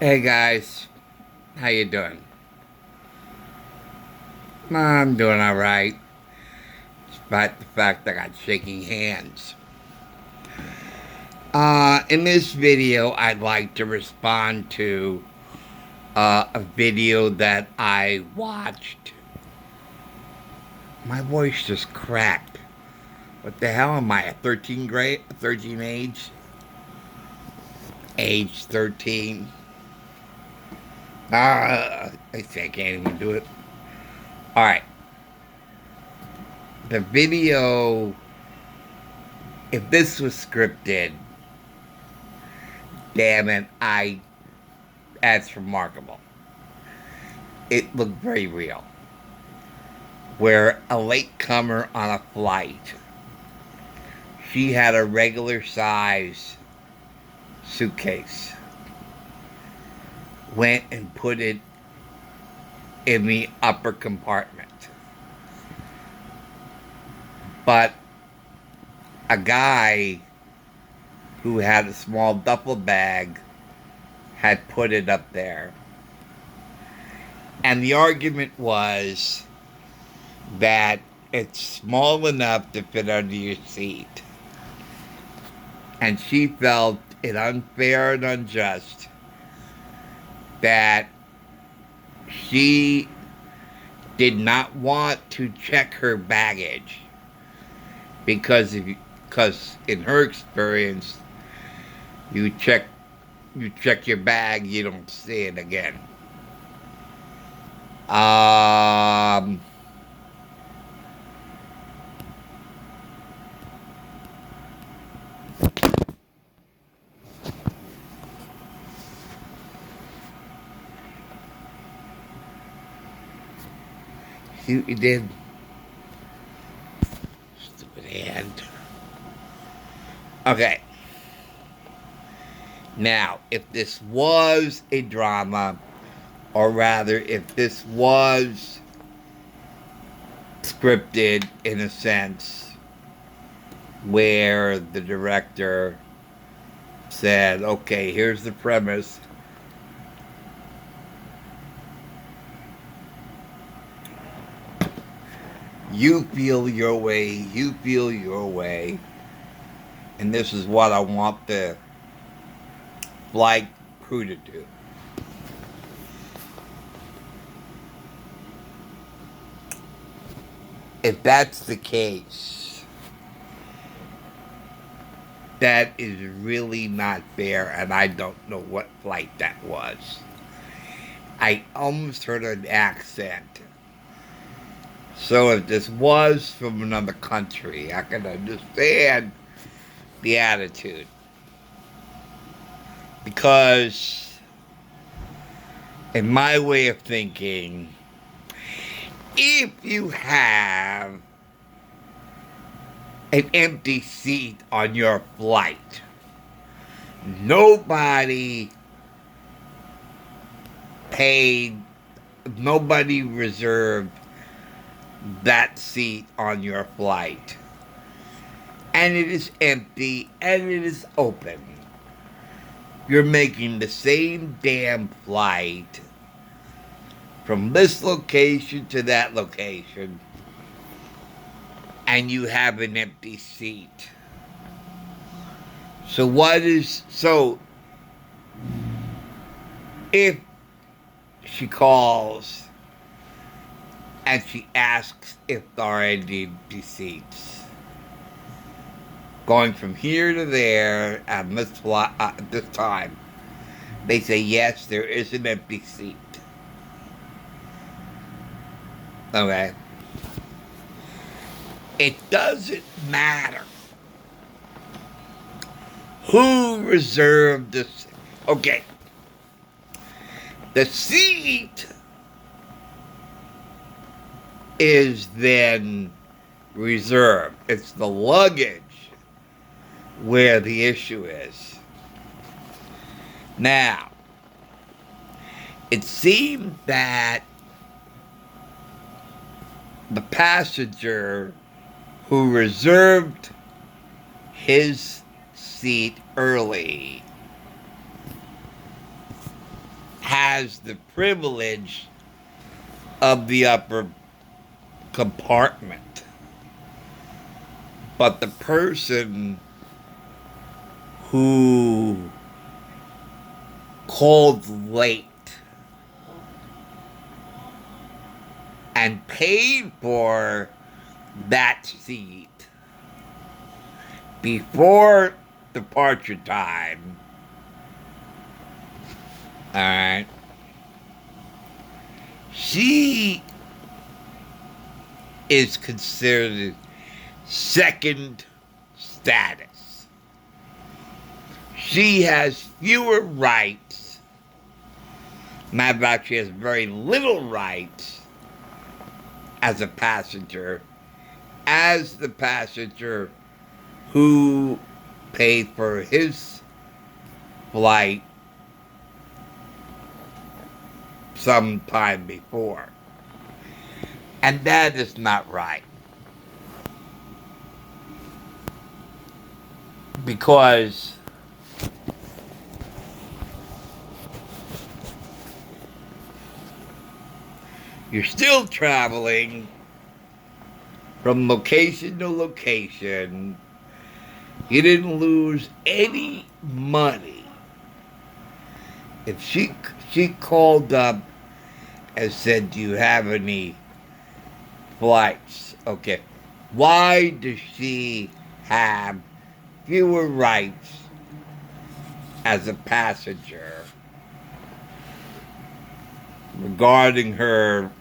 Hey guys, how you doing? I'm doing all right, despite the fact I got shaking hands. In this video, I'd like to respond to a video that I watched. My voice just cracked. What the hell am I? A 13 grade, 13 age, age 13. I say I can't even do it. All right, the video. If this was scripted, damn it, that's remarkable. It looked very real. Where a latecomer on a flight, she had a regular size suitcase, went and put it in the upper compartment. But a guy who had a small duffel bag had put it up there. And the argument was that it's small enough to fit under your seat. And she felt it unfair and unjust that she did not want to check her baggage because in her experience, you check your bag, you don't see it again. Um, See what you did? Stupid hand. Okay. Now, if this was a drama, or rather, if this was scripted in a sense, where the director said, okay, here's the premise. You feel your way, and this is what I want the flight crew to do. If that's the case, that is really not fair, and I don't know what flight that was. I almost heard an accent. So if this was from another country, I can understand the attitude. Because, in my way of thinking, if you have an empty seat on your flight, nobody paid, nobody reserved that seat on your flight, and it is empty and it is open, you're making the same damn flight from this location to that location, and you have an empty seat. So if she calls and she asks if there are any empty seats going from here to there at this time, they say yes, there is an empty seat. Okay. It doesn't matter who reserved this. Okay. The seat is then reserved. It's the luggage where the issue is. Now, it seemed that the passenger who reserved his seat early has the privilege of the upper compartment. But the person who called late and paid for that seat before departure time, alright, she is considered second status. She has fewer rights. Matter of fact, she has very little rights as a passenger, as the passenger who paid for his flight some time before. And that is not right. Because you're still traveling from location to location. You didn't lose any money. If she called up and said, "Do you have any flights?" Okay. Why does she have fewer rights as a passenger regarding her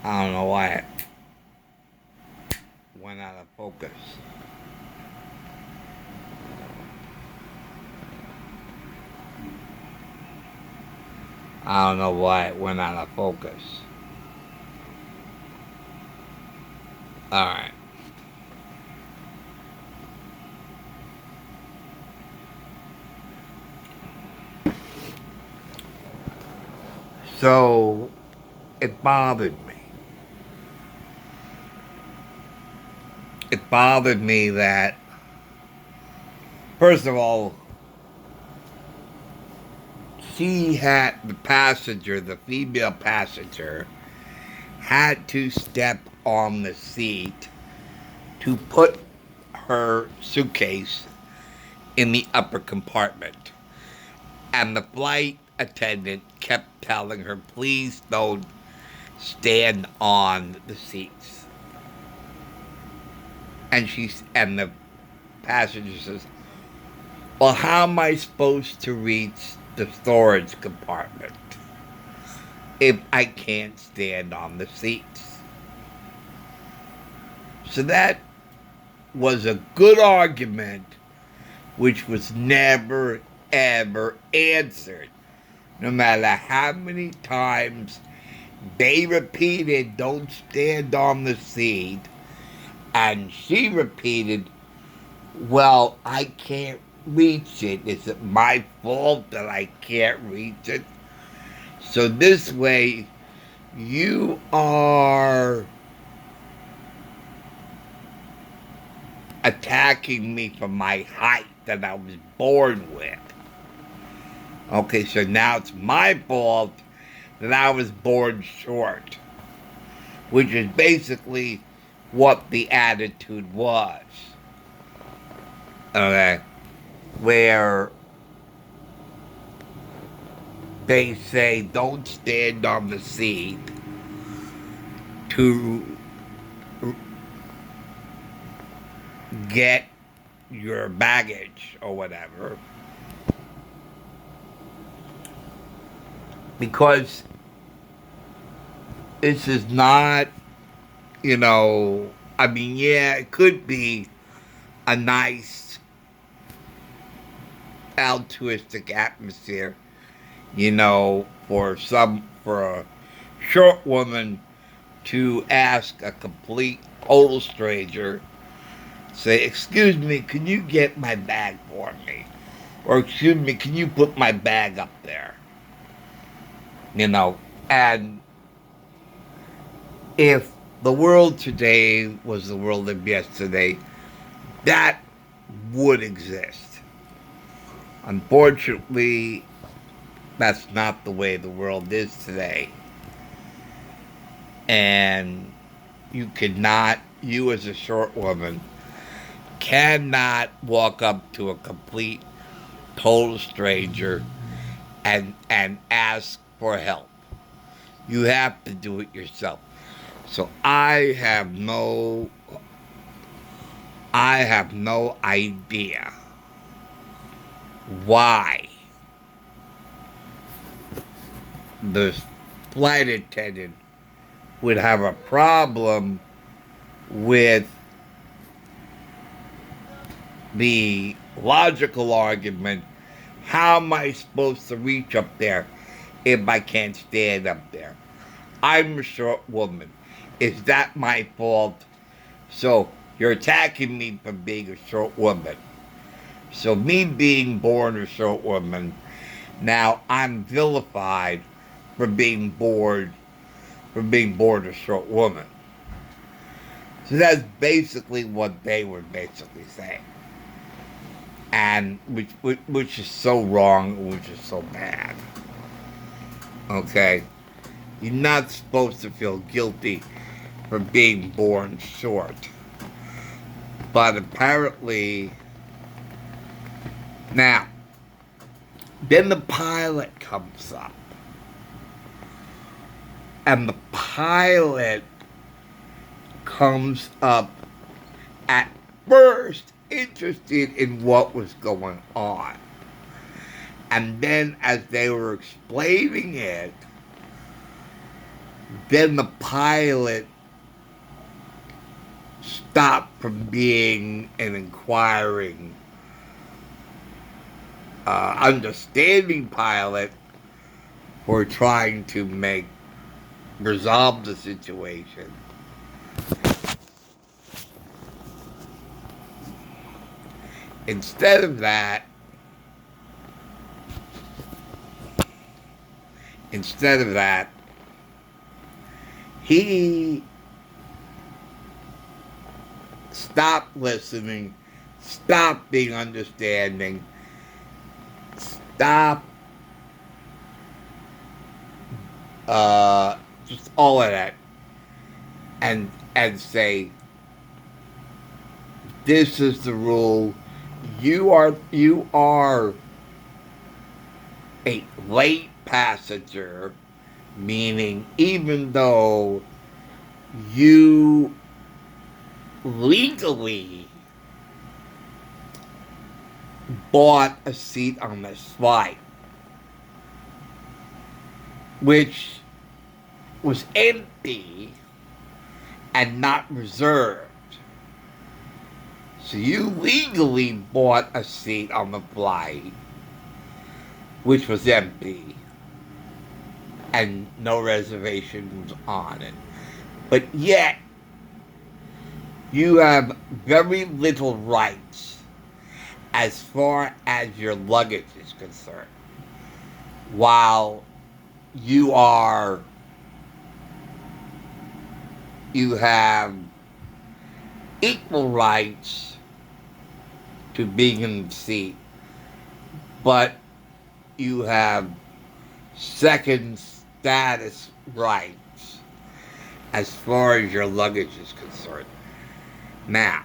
I don't know why it went out of focus. I don't know why it went out of focus. Alright. So, it bothered me. It bothered me that, first of all, she had the passenger, the female passenger, had to step on the seat to put her suitcase in the upper compartment. And the flight attendant kept telling her, "Please don't stand on the seats." And the passenger says, "Well, how am I supposed to reach the storage compartment if I can't stand on the seats?" So that was a good argument, which was never, ever answered. No matter how many times they repeated, "Don't stand on the seat," and she repeated, "Well, I can't reach it. Is it my fault that I can't reach it?" So this way, you are attacking me for my height that I was born with. Okay, so now it's my fault that I was born short, which is basically what the attitude was. Okay, where they say don't stand on the seat to get your baggage or whatever, because this is not, I mean, yeah, it could be a nice altruistic atmosphere, for a short woman to ask a complete total stranger, say, "Excuse me, can you get my bag for me?" Or, "Excuse me, can you put my bag up there?" And if the world today was the world of yesterday, that would exist. Unfortunately, that's not the way the world is today. And you as a short woman, cannot walk up to a complete, total stranger and ask for help. You have to do it yourself. So I have no idea why the flight attendant would have a problem with the logical argument. How am I supposed to reach up there if I can't stand up there? I'm a short woman. Is that my fault? So you're attacking me for being a short woman. So me being born a short woman, now I'm vilified for being born a short woman. So that's basically what they were basically saying, and which is so wrong, which is so bad. Okay, you're not supposed to feel guilty for being born short, but apparently now then the pilot comes up, and the pilot comes up at first interested in what was going on. And then as they were explaining it, then the pilot stopped from being an inquiring, understanding pilot for trying to resolve the situation. Instead of that, he stopped listening, stopped being understanding, stopped just all of that, and say, this is the rule. You are a late passenger, meaning even though you legally bought a seat on this flight, which was empty and not reserved. So you legally bought a seat on the flight which was empty and no reservations on it. But yet, you have very little rights as far as your luggage is concerned. While you have equal rights to being in the seat, but you have second status rights as far as your luggage is concerned. Now,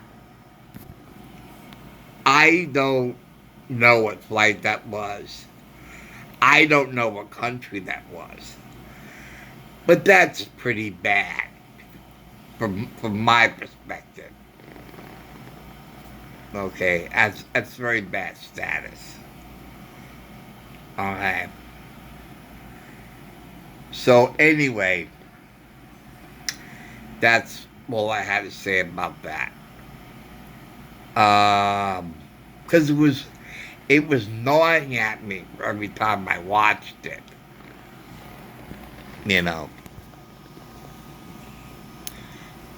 I don't know what flight that was. I don't know what country that was. But that's pretty bad from my perspective. Okay, that's very bad status. Okay. So anyway, that's all I had to say about that. Because it was gnawing at me every time I watched it. You know.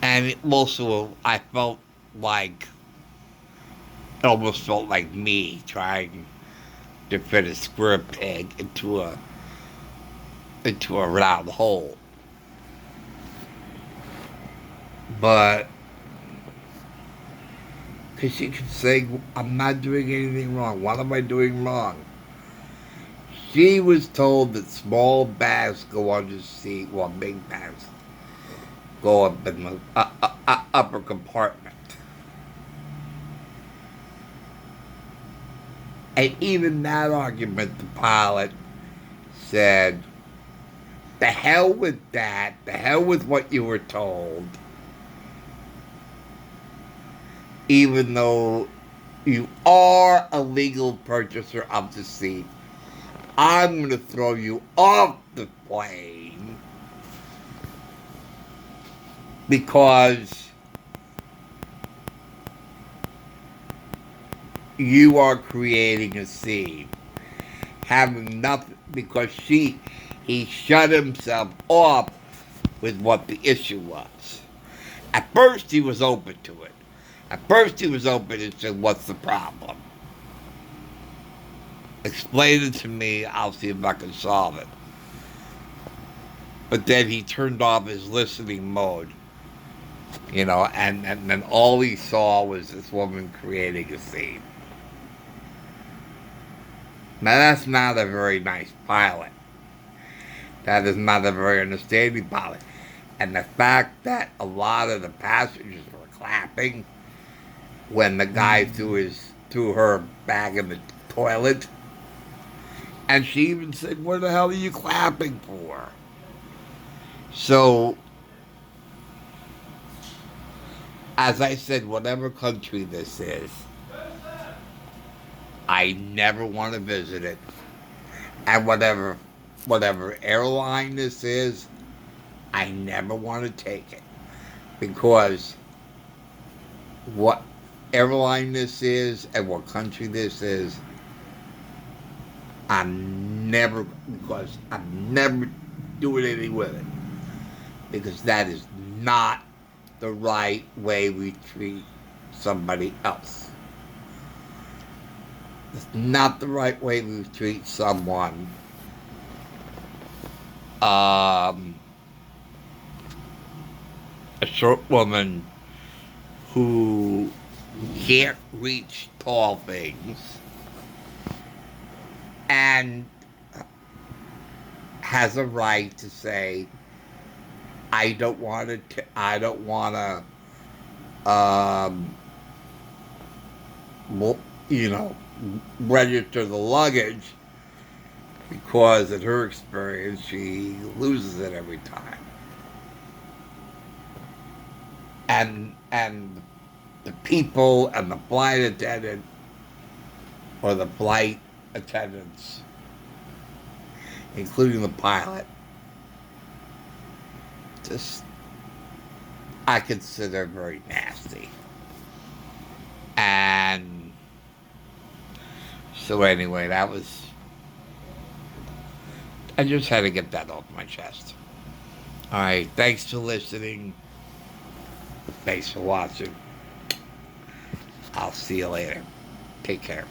And it also, I felt like, it almost felt like me trying to fit a square peg into a round hole. But Because she could say, I'm not doing anything wrong. What am I doing wrong? She was told that small bags go under the seat while big bags go up in the upper compartment. And even that argument, the pilot said, the hell with that. The hell with what you were told. Even though you are a legal purchaser of the seat, I'm going to throw you off the plane because you are creating a scene. Having nothing, because he shut himself off with what the issue was. At first he was open to it. At first he was open and said, what's the problem? Explain it to me, I'll see if I can solve it. But then he turned off his listening mode, and then all he saw was this woman creating a scene. Now that's not a very nice pilot. That is not a very understanding pilot. And the fact that a lot of the passengers were clapping when the guy threw her bag in the toilet. And she even said, what the hell are you clapping for? So, as I said, whatever country this is, I never want to visit it. And whatever airline this is, I never want to take it. Because what airline this is and what country this is, I'm never doing anything with it. Because that is not the right way we treat somebody else. It's not the right way we treat someone. A short woman who can't reach tall things and has a right to say, I don't want to, register the luggage because in her experience she loses it every time. And the people and the flight attendant or the flight attendants, including the pilot, just I consider very nasty. And so anyway, I just had to get that off my chest. Alright, thanks for listening. Thanks for watching. I'll see you later. Take care.